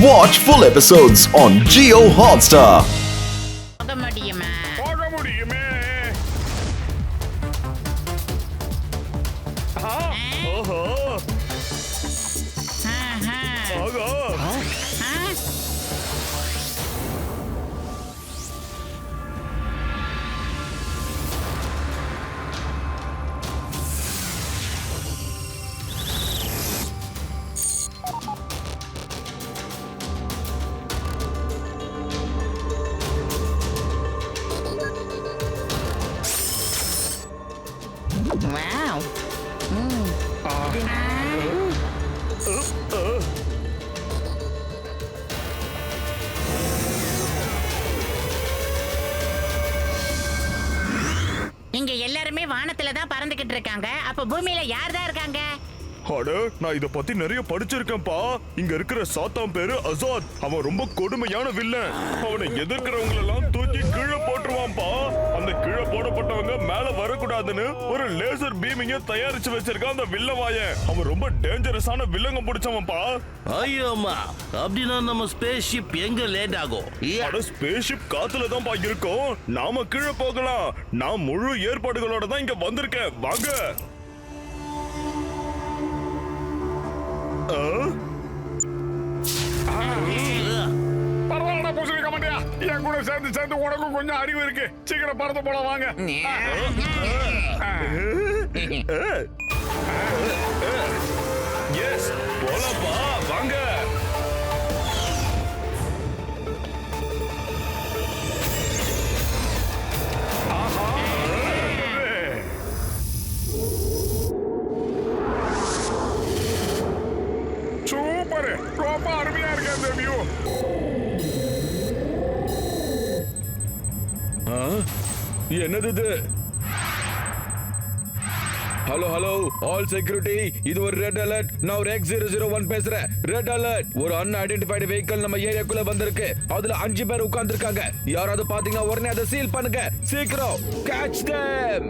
Watch full episodes on Jio Hotstar. Wow. இங்க எல்லாருமே வானத்துல தான் பறந்துகிட்டு இருக்காங்க. அப்ப பூமியில யார் தான் இருக்காங்க? அட, நான் இத பத்தி நிறைய படிச்சிருக்கேன்ப்பா. இங்க இருக்கிற சாத்தான் பேரு அசாத். அவன் ரொம்ப கொடுமையான வில்லன். அவனை எதிர்க்கிறவங்க எல்லாம் தூக்கி கீழே போட்டுருவான்ப்பா. அந்த கீழே போடப்பட்டவங்க மேல வரக்கூடாதுன்னு ஒரு லேசர் பீமிங்க தயாரிச்சு வச்சிருக்கான் அந்த வில்லவாயன். அவன் ரொம்ப டேஞ்சரஸான வில்லங்க பிடிச்சவன்ப்பா. ஐயோமா, அப்படின்னா நம்ம ஸ்பேஸ் ஷிப் எங்க லேட் ஆகும்? அட, ஸ்பேஸ் ஷிப் காத்துல தான்ப்பா இருக்கும். நாம கீழே போகலாம். நான் முழு ஏற்பாடுகளோட தான் இங்க வந்திருக்கேன். வாங்க. பரவாயில்ல பூசணி கமாண்டியா, என் கூட சேர்ந்து சேர்ந்து உனக்கும் கொஞ்சம் அறிவு இருக்கு. சீக்கிரம் பறந்து போல வாங்க. எஸ், போலப்பா, வாங்க. சூப்பர், ரொம்ப அருமையா இருக்கு அந்த வியூ. என்னது இது? ஹலோ ஹலோ ஆல் செக்யூரிட்டி, இது ஒரு ரெட் அலர்ட். நான் ஒரு X001 பேசுறேன். ரெட் அலர்ட், ஒரு அன்ஐடென்டிஃபைடு வெஹிக்கிள் நம்ம ஏரியாக்குள்ள வந்திருக்கு. அதுல 5 பேர் உட்கார்ந்திருக்காங்க. யாராவது பாத்தீங்கன்னா உடனே அதை சீல் பண்ணுங்க. சீக்கிரம் catch them.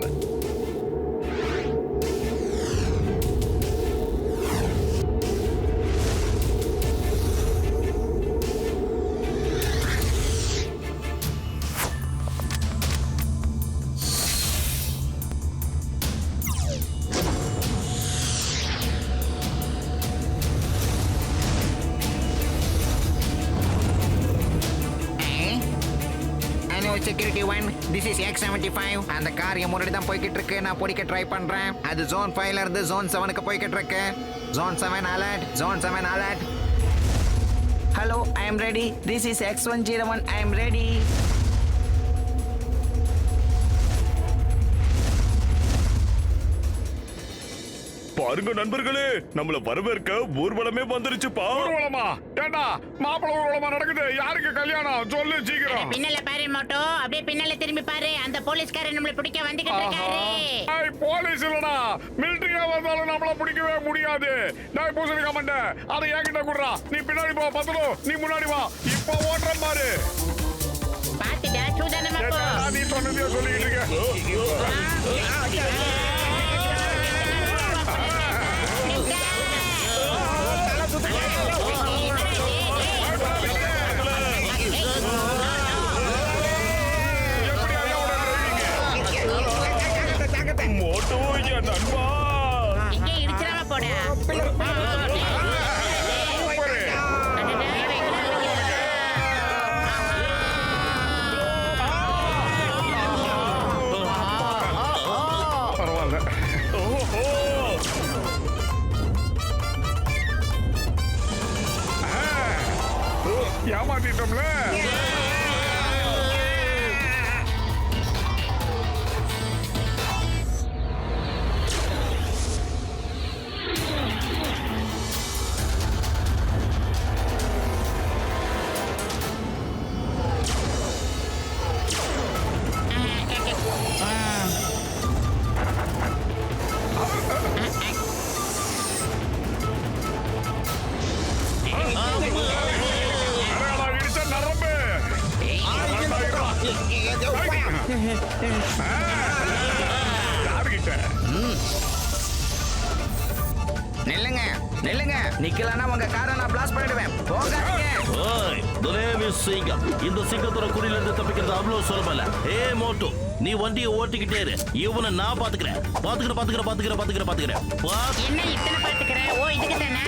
Security 1, this is X75. அந்த கார் என் முன்னாடி தான் போய்கிட்டு இருக்கு. நான் பிடிக்க ட்ரை பண்றேன். அது ஜோன் 5ல இருந்து ஜோன் 7க்கு போய்கிட்டு இருக்கு. Zone 7 alert, zone 7 alert. Hello, I am ready. this is X101, I am ready. பாருங்க நண்பர்களே, நம்மள வரவேற்க ஊர்வலமே வந்துருச்சுப்பா. ஊர்வலமா? ஏண்டா, மாப்பிள்ளை ஊர்வலமா நடக்குது? யாருக்கு கல்யாணம்? சொல்லு சீக்கிரம். பின்னல பாரு மோட்டோ, அப்படியே பின்னல திரும்பி பாரு. அந்த போலீஸ்காரர் நம்மள பிடிக்க வந்துகிட்டு இருக்காரு. ஏய், போலீஸ் இல்லடா, மிலிட்டரியா வந்தாலும் நம்மள பிடிக்கவே முடியாது. டேய் பூசணி கமாண்ட, அதை என்கிட்ட குடுறா. நீ பின்னாடி போ, பத்துலோ நீ முன்னாடி வா. இப்போ ஓட்றேன் பாரு. பாத்துடா, சூதானமா போ. என்னடா நீ சொன்னதே சொல்லிட்டு இருக்க? மோட்டோ, என் நண்பா. இங்கே இடிச்சிராம போடா. பரவாயில்ல. ஓஹோ, ஏமாத்திட்டோம்ல. இடிச்ச நரம்பு. யாருகிட்ட? நில்லுங்க நில்லுங்க, நிக்கலன்னா உங்க காரை நான் பிளாஸ்ட் பண்ணிடுவேன். போகாதீங்க. The name is சிங்கம். இந்த சிங்கத்தோட குடியில இருந்து தப்பிக்கிறது அவ்வளவு சுலபம் இல்ல. ஏ மோட்டோ, நீ வண்டியை ஓட்டிக்கிட்டே இரு. இவனை நான் பாத்துக்கிறேன். பாத்துக்கிறேன். என்ன இத்தனை பாத்துக்கிற? ஓ இதுக்கு தானே.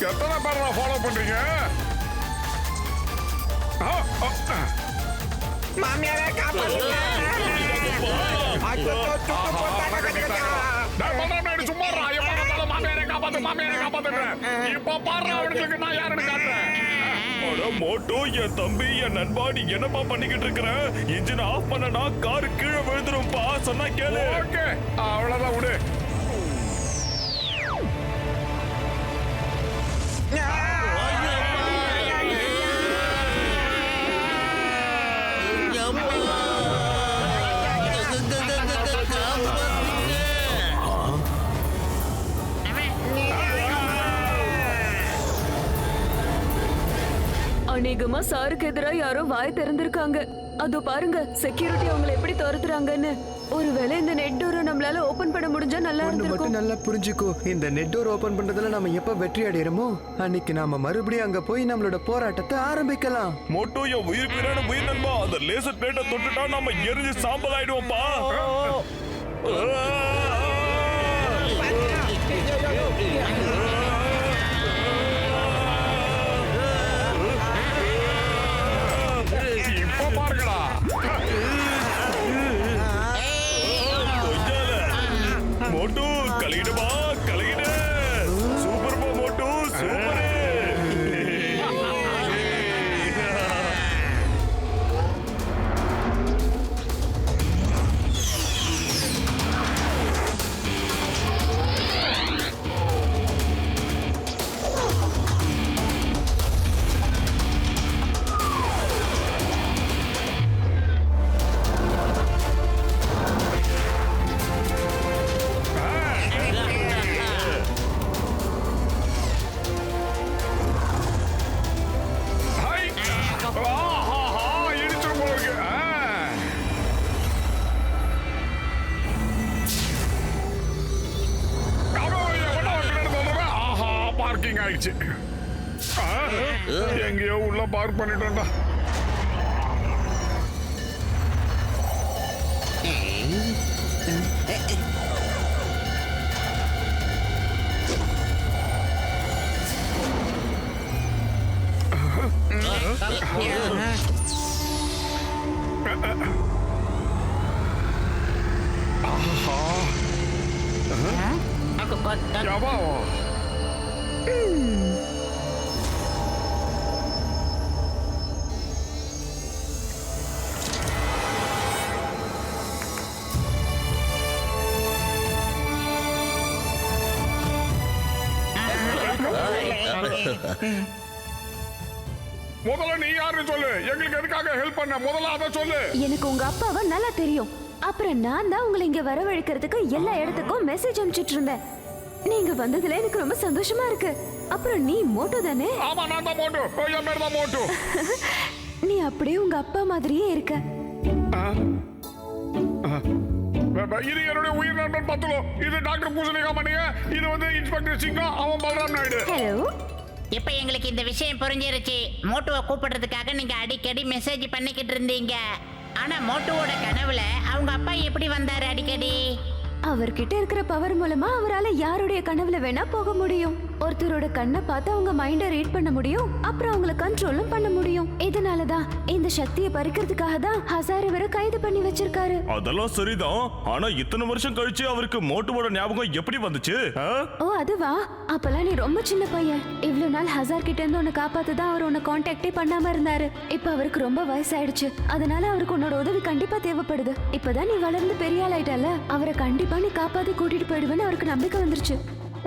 எத்தனை பேர் ஃபாலோ பண்றீங்க? சும்மா மாமியாரை காப்பாத்துறேன். இப்ப பாரு அவனுக்கு நான் யாருன்னு காட்டுறேன். அட மோட்டோ, என் தம்பி, என் நண்பா, நீ என்னப்பா பண்ணிக்கிட்டு இருக்கிற? இன்ஜின் ஆஃப் பண்ணனா கார் கீழே விழுந்துரும்பா. சொன்னா கேளு. ஓகே, அவ்வளவுதான் விடு. அநேகமா சாருக்கு எதிரா யாரோ வாய் திறந்திருக்காங்க. அதோ பாருங்க, செக்யூரிட்டி அவங்களை எப்படி துரத்துறாங்கன்னு. ஒருவேளை இந்த நெட் டோரை நம்மளால ஓபன் பண்ண முடிஞ்சா நல்லா ஒண்ணு மட்டும் இருந்திருக்கும். நல்லா புரிஞ்சுக்கோ, இந்த நெட் டோர் ஓபன் பண்றதுல நாம எப்ப வெற்றி அடையறோமோ அன்னைக்கு நாம மறுபடியும் அங்க போய் நம்மளோட போராட்டத்தை ஆரம்பிக்கலாம். மோட்டோ, என் உயிர் நண்பா, அந்த லேசர் பிளேட்டை தொட்டுட்டா நம்ம எரிஞ்சு சாம்பல் ஆயிடுவோம்ப்பா. இப்ப பாருங்கடா. மோட்டோ, கலையிடுமா, கலையிடு. சூப்பர்ப்பா மோட்டோ, சூப்பர். எங்கேயோ உள்ள பார்க் பண்ணிட்டோம்டா. முதல்ல நீ யாருன்னு சொல்லு. எங்களுக்கு எதுக்காக ஹெல்ப் பண்ண? முதல்ல அத சொல்லு. எனக்கு உங்க அப்பாவை நல்லா தெரியும். அப்புறம் நான் தான் உங்களை இங்க வரவழைக்கிறதுக்கு எல்லா இடத்துக்கும் மெசேஜ் அனுப்பிச்சிட்டு இருந்தேன். நீங்க வந்ததுல எனக்கு ரொம்ப சந்தோஷமா இருக்கு. அப்புறம் நீ மோட்டோ தானே? ஆமா, நான் தான் மோட்டோ. என் பேர் தான் மோட்டோ. நீ அப்படியே உங்க அப்பா மாதிரியே இருக்க. இது என்னுடைய உயிர் நண்பன் பத்துலோ. இது டாக்டர் பூசணிகா மணிய. இது வந்து இன்ஸ்பெக்டர் சிங்கம். அவன் பல்ராம் நாயுடு. ஹலோ. இப்ப எங்களுக்கு இந்த விஷயம் புரிஞ்சிருச்சு. மோட்டுவை கூப்பிடுறதுக்காக நீங்க அடிக்கடி மெசேஜ் பண்ணிக்கிட்டு இருந்தீங்க. ஆனா மோட்டுவோட கனவுல அவங்க அப்பா எப்படி வந்தாரு அடிக்கடி? அவர்கிட்ட இருக்கிற பவர் மூலமா அவரால யாருடைய கனவுல வேணா போக முடியும். ஒருத்தரோட கண்ணை பார்த்து அவங்க மைண்ட ரீட் பண்ண முடியும். அப்புறம் அவங்கள கண்ட்ரோலும் பண்ண முடியும். இதனாலதான் இந்த சக்தியை பறிக்கிறதுக்காக தான் ஹசார் இவரை கைது பண்ணி வச்சிருக்காரு. அதெல்லாம் சரிதான். ஆனா இத்தனை வருஷம் கழிச்சு அவருக்கு மோட்டுவோட ஞாபகம் எப்படி வந்துச்சு? ஓ அதுவா? அப்பெல்லாம் நீ ரொம்ப சின்ன பையன். இவ்வளவு நாள் ஹசார் கிட்ட இருந்து உன்னை காப்பாத்துதான் அவர் உன்னை கான்டாக்டே பண்ணாம இருந்தாரு. இப்ப அவருக்கு ரொம்ப வயசாயிடுச்சு. அதனால அவருக்கு உன்னோட உதவி கண்டிப்பா தேவைப்படுது. இப்பதான் நீ வளர்ந்து பெரிய ஆள் ஆயிட்டால, அவரை கண்டிப்பா நீ காப்பாத்தி கூட்டிட்டு போயிடுவேன்னு அவருக்கு நம்பிக்கை வந்துருச்சு.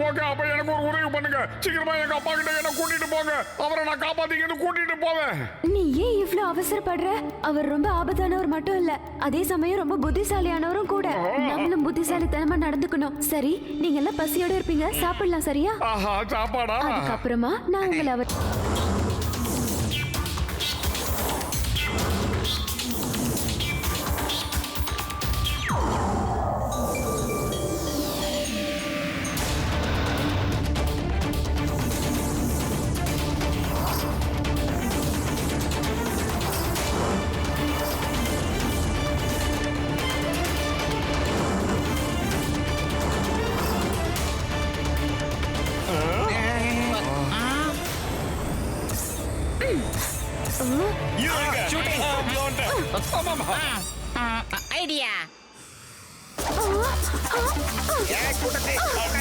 ஓகே அப்ப எனக்கு ஒரு உதவி பண்ணுங்க சீக்கிரமா எங்க அப்பா கிட்ட என்ன கூட்டிட்டு போங்க அவரை நான் காப்பாத்திக்கிட்டு கூட்டிட்டு போவேன் நீ ஏன் இவ்ளோ அவசரப்படுற? அவர் ரொம்ப ஆபத்தானவர் மட்டும் இல்ல, அதே சமயம் ரொம்ப புத்திசாலியானவரும் கூட. நம்மளும் புத்திசாலித்தனமா நடந்துக்கணும். சரி, நீங்க எல்லாம் பசியோட இருப்பீங்க, சாப்பிடலாம் சரியா? ஆஹா சாப்பாடா அதுக்கப்புறமா நான் உங்களை அவர் ஐடியா.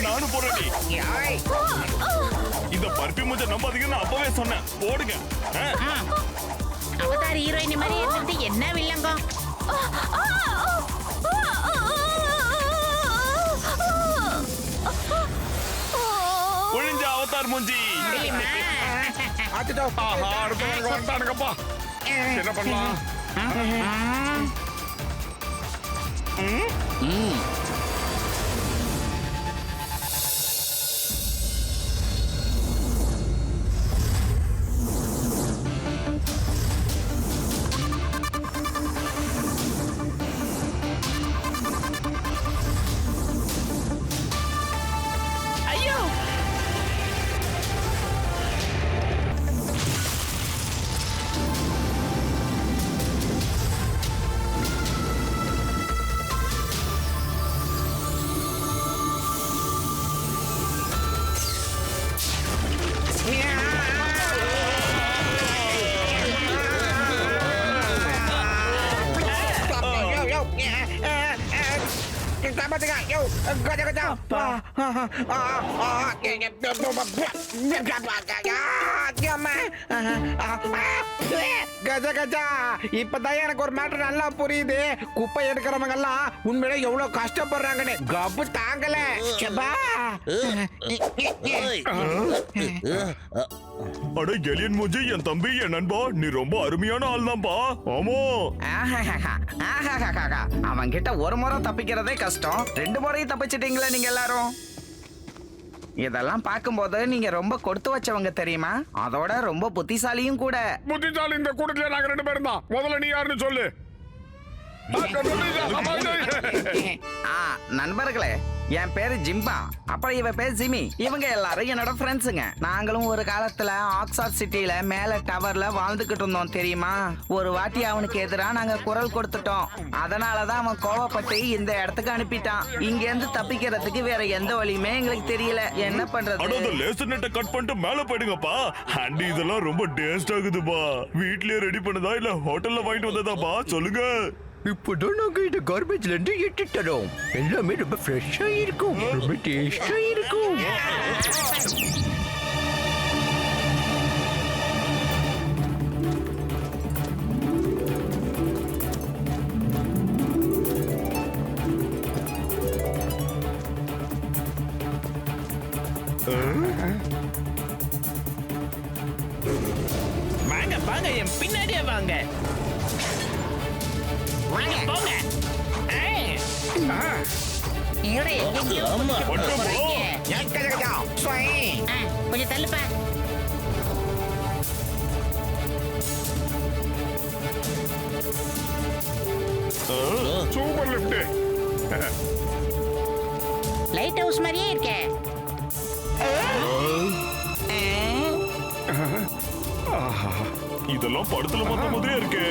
நானும் போறேன் இந்த பருப்பி மூஞ்ச நம்பாதீங்கன்னு அப்பவே சொன்னேன் போடுங்க அவதார் ஹீரோயின் மாதிரி இருந்துட்டு என்ன வில்லங்கம்? ஒழிஞ்ச அவதார் மூஞ்சி ஆஹா அடுத்தவங்க வந்துட்டானுங்கப்பா என்ன பண்ணலாம் கஜா கஜா இப்பதான் எனக்கு ஒரு மேட்டர் நல்லா புரியுது குப்பை எடுக்கிறவங்க எல்லாம் உண்மையில எவ்வளவு கஷ்டப்படுறாங்கன்னு கப்பு தாங்கல அட எலியன் மூஞ்சி என் தம்பி என் நண்பா நீ ரொம்ப அருமையான ஆள் தான்ப்பா ஆமா அவன் கிட்ட ஒரு முறை தப்பிக்கிறதே கஷ்டம் 2 முறையும் தப்பிச்சிட்டீங்களா நீங்க எல்லாரும் இதெல்லாம் பார்க்கும்போது நீங்க ரொம்ப கொடுத்து வச்சவங்க தெரியுமா அதோட ரொம்ப புத்திசாலியும் கூட புத்திசாலி இந்த கூட்டத்துல நாங்க 2 பேரும் தான் முதல்ல நீ யாருன்னு சொல்லு நண்பர்களே என் பேரு ஜிம்பா அப்புறம் இவ பேர் ஜிமி இவங்க எல்லாரும் என்னோட ஃப்ரெண்ட்ஸுங்க நாங்களும் ஒரு காலத்துல ஆக்ஸ்போர்ட் சிட்டில மேல டவர்ல வாழ்ந்துகிட்டு இருந்தோம் தெரியுமா ஒரு வாட்டி அவனுக்கு எதிரா நாங்க குரல் கொடுத்துட்டோம் அதனாலதான் அவன் கோவப்பட்டு இந்த இடத்துக்கு அனுப்பிட்டான் இங்க இருந்து தப்பிக்கிறதுக்கு வேற எந்த வழியுமே எங்களுக்கு தெரியல என்ன பண்றது லேசர் நெட்டை கட் பண்ணிட்டு மேல போயிடுங்கப்பா ஆண்டி இதெல்லாம் ரொம்ப டேஸ்ட் ஆகுதுப்பா வீட்லயே ரெடி பண்ணதா இல்ல ஹோட்டல்ல வாங்கிட்டு வந்ததாப்பா சொல்லுங்க இப்போதான் நாங்க இந்த கார்பேஜ்ல இருந்து எடுத்துட்டு தரோம் எல்லாமே ரொம்ப ஃப்ரெஷ்ஷா இருக்கும் ரொம்ப டேஸ்டா இருக்கும் வாங்க வாங்க என் பின்னாடியே வாங்க வாங்க போங்க கொஞ்சம் தள்ளுப்பா சூப்பர் லிஃப்ட் லைட் ஹவுஸ் மாதிரியே இருக்கே இதெல்லாம் படத்துல பார்த்த மாதிரியே இருக்கு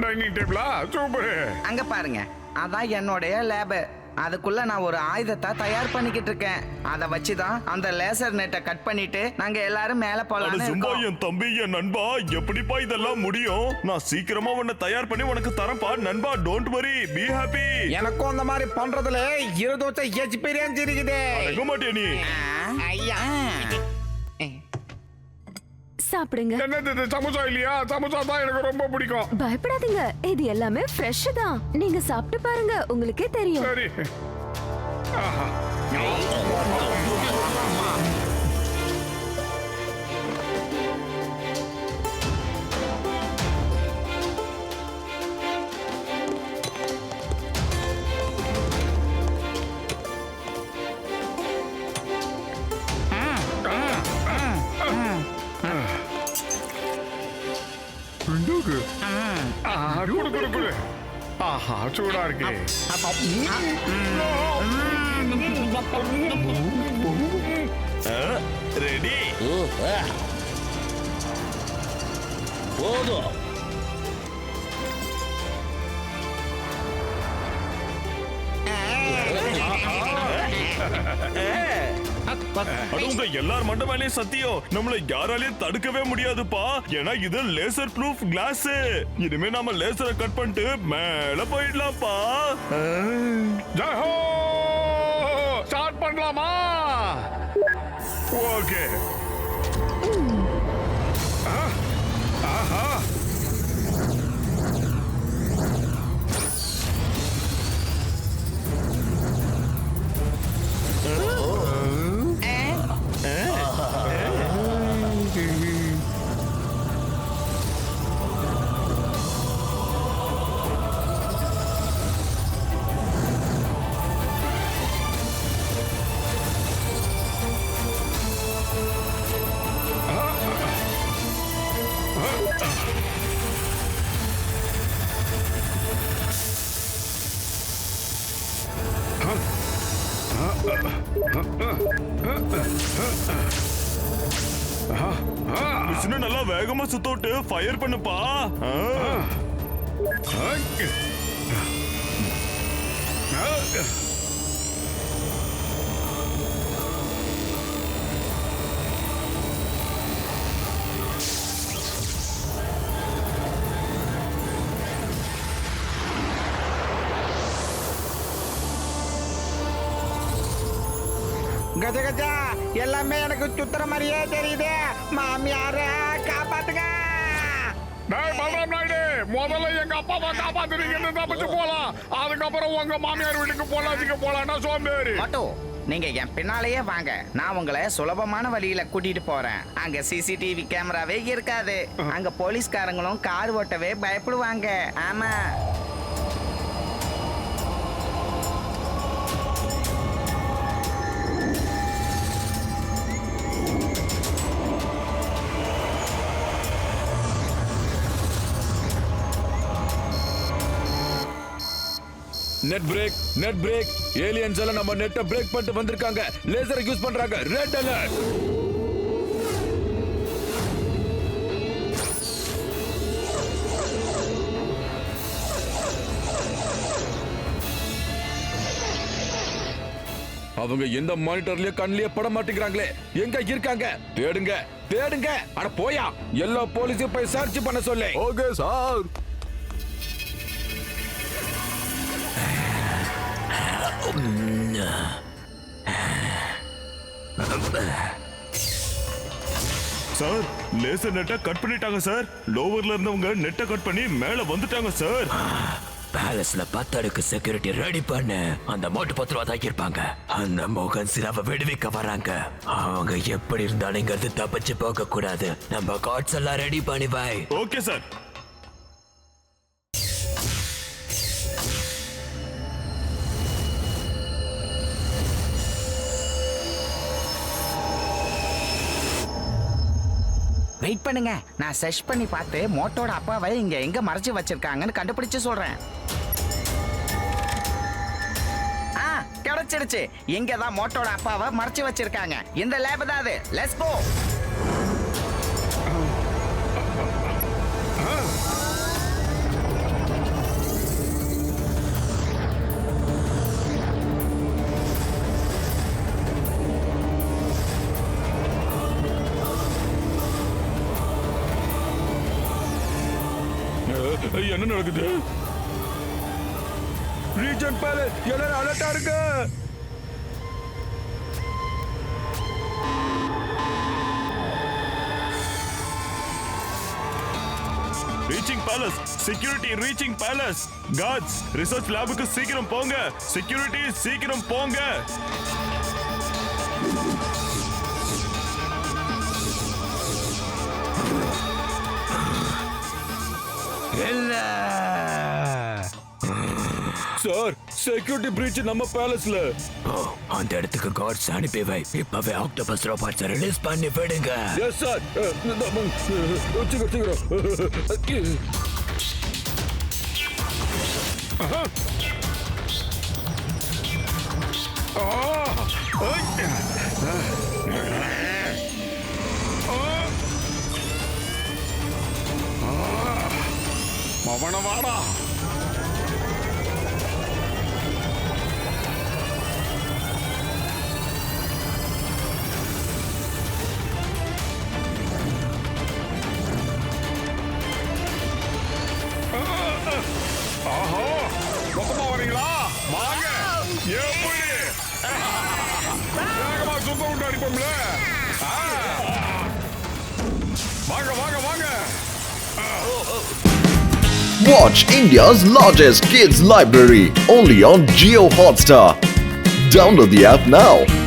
டைனிங் டேபிளா சூப்பர் அங்க பாருங்க அதான் என்னோட லேப் அதுக்குள்ள நான் ஒரு ஆயுதத்தை தயார் பண்ணிக்கிட்டு இருக்கேன் அத வச்சுதான் அந்த லேசர் நெட்டை கட் பண்ணிட்டு நாங்க எல்லாரும் மேல போலாம்னு இருக்கோம் என் தம்பி என் நண்பா எப்படிப்பா இதெல்லாம் முடியும் நான் சீக்கிரமா உன்னை தயார் பண்ணி உனக்கு தரப்பா நண்பா டோன்ட் வரி பி ஹாப்பி எனக்கும் அந்த மாதிரி பண்றதுல 20 எக்ஸ்பீரியன்ஸ் இருக்குது மாட்டியா நீ ஐயா சாப்பிடுங்க. என்னது இது சமோசா இல்லையா? சமோசா தான் எனக்கு ரொம்ப பிடிக்கும். பயப்படாதீங்க, இது எல்லாமே ஃப்ரெஷ் தான். நீங்க சாப்பிட்டு பாருங்க, உங்களுக்கே தெரியும். சரி. ஆஹா. குண்டு. குடு குடு குடு. ஆஹா சூடா இருக்கு. ரெடி? போதும். உங்க எல்லார் மண்ட மேலயும் சத்தியம், நம்மள யாராலையும் தடுக்கவே முடியாதுப்பா. ஏன்னா இது லேசர் ப்ரூஃப் கிளாஸ். இனிமே நாம லேசரை கட் பண்ணிட்டு மேல போயிடலாம்ப்பா. ஜஹோ! ஸ்டார்ட் பண்ணலாமா? ஓகே. ஆஹா. மிஷினை நல்லா வேகமா சுத்தோட்டு ஃபயர் பண்ணுப்பா. கஜ கஜா, எல்லாமே எனக்கு சுத்துற மாதிரியே தெரியுது. மாமியார காப்பாத்துங்க. டேய் பலராம் நாயுடு, முதல்ல எங்க அப்பாவை காப்பாத்துறீங்கன்னு தப்பிச்சு போலாம். அதுக்கப்புறம் உங்க மாமியார் வீட்டுக்கு போலாம்னா சோம்பேறி. மட்டு, நீங்க என் பின்னாலேயே வாங்க. நான் உங்களை சுலபமான வழியில கூட்டிட்டு போறேன். அங்க சிசிடிவி கேமராவே இருக்காது. அங்க போலீஸ்காரங்களும் கார் ஓட்டவே பயப்படுவாங்க. ஆமா. Net break. ஏலியன்ஸ் எல்லாம் நம்ம நெட்டை பிரேக் பண்ணிட்டு வந்திருக்காங்க. லேசரை யூஸ் பண்றாங்க. Red alert. அவங்க எந்த மானிட்டர்லயே கண்ணிலேயே பட மாட்டேங்கிறாங்களே. எங்க இருக்காங்க? தேடுங்க. அட போயா, எல்லா போலீஸையும் போய் சர்ச் பண்ண சொல்லு. Okay sir. சார், லேசர் நெட்டை கட் பண்ணிட்டாங்க சார். லோவர்ல இருந்தவங்க நெட்டை கட் பண்ணி மேல வந்துட்டாங்க சார். பேலஸ்ல 10 அடுக்கு செக்யூரிட்டி ரெடி பண்ணு. அந்த மோட்டு 10 ரூபா தான் இருப்பாங்க. அந்த மோகன் சிராவை விடுவிக்க வராங்க. அவங்க எப்படி இருந்தாலும் இங்க இருந்து தப்பிச்சு போக கூடாது. நம்ம கார்ட்ஸ் எல்லாம் ரெடி பண்ணி வை. Okay sir. வெயிட் பண்ணுங்க, நான் சர்ச் பண்ணி பார்த்து மோட்டோட அப்பாவை இங்க எங்க மறைச்சு வச்சிருக்காங்கன்னு கண்டுபிடிச்சு சொல்றேன். கிடைச்சிடுச்சு. இங்க தான் மோட்டோட அப்பாவை மறைச்சு வச்சிருக்காங்க. இந்த லேப் தான் அது. Let's go. என்ன நடக்குது? ரீஜன் பேலஸ் எல்லாரும் அலர்ட்டா இருங்க. Reaching palace. Security reaching palace. Guards research லேபுக்கு சீக்கிரம் போங்க. செக்யூரிட்டி சீக்கிரம் போங்க. சார், செக்யூரிட்டி பிரீச் நம்ம பேலஸ்ல. அந்த இடத்துக்கு கார்ட்ஸ் அனுப்பி வை. இப்பவே ஆக்டோபஸ் ரோபோட்ஸ் ரிலீஸ் பண்ணி விடுங்க. Yes sir. சீக்கிரம். மவன வாடா. ஆஹா, மொத்தமா வரீங்களா? வாங்க. எப்படி வேகமா சுத்த விட்டு அடிப்போம்ல. வாங்க வாங்க வாங்க. Watch India's largest kids library only on Jio Hotstar. Download the app now.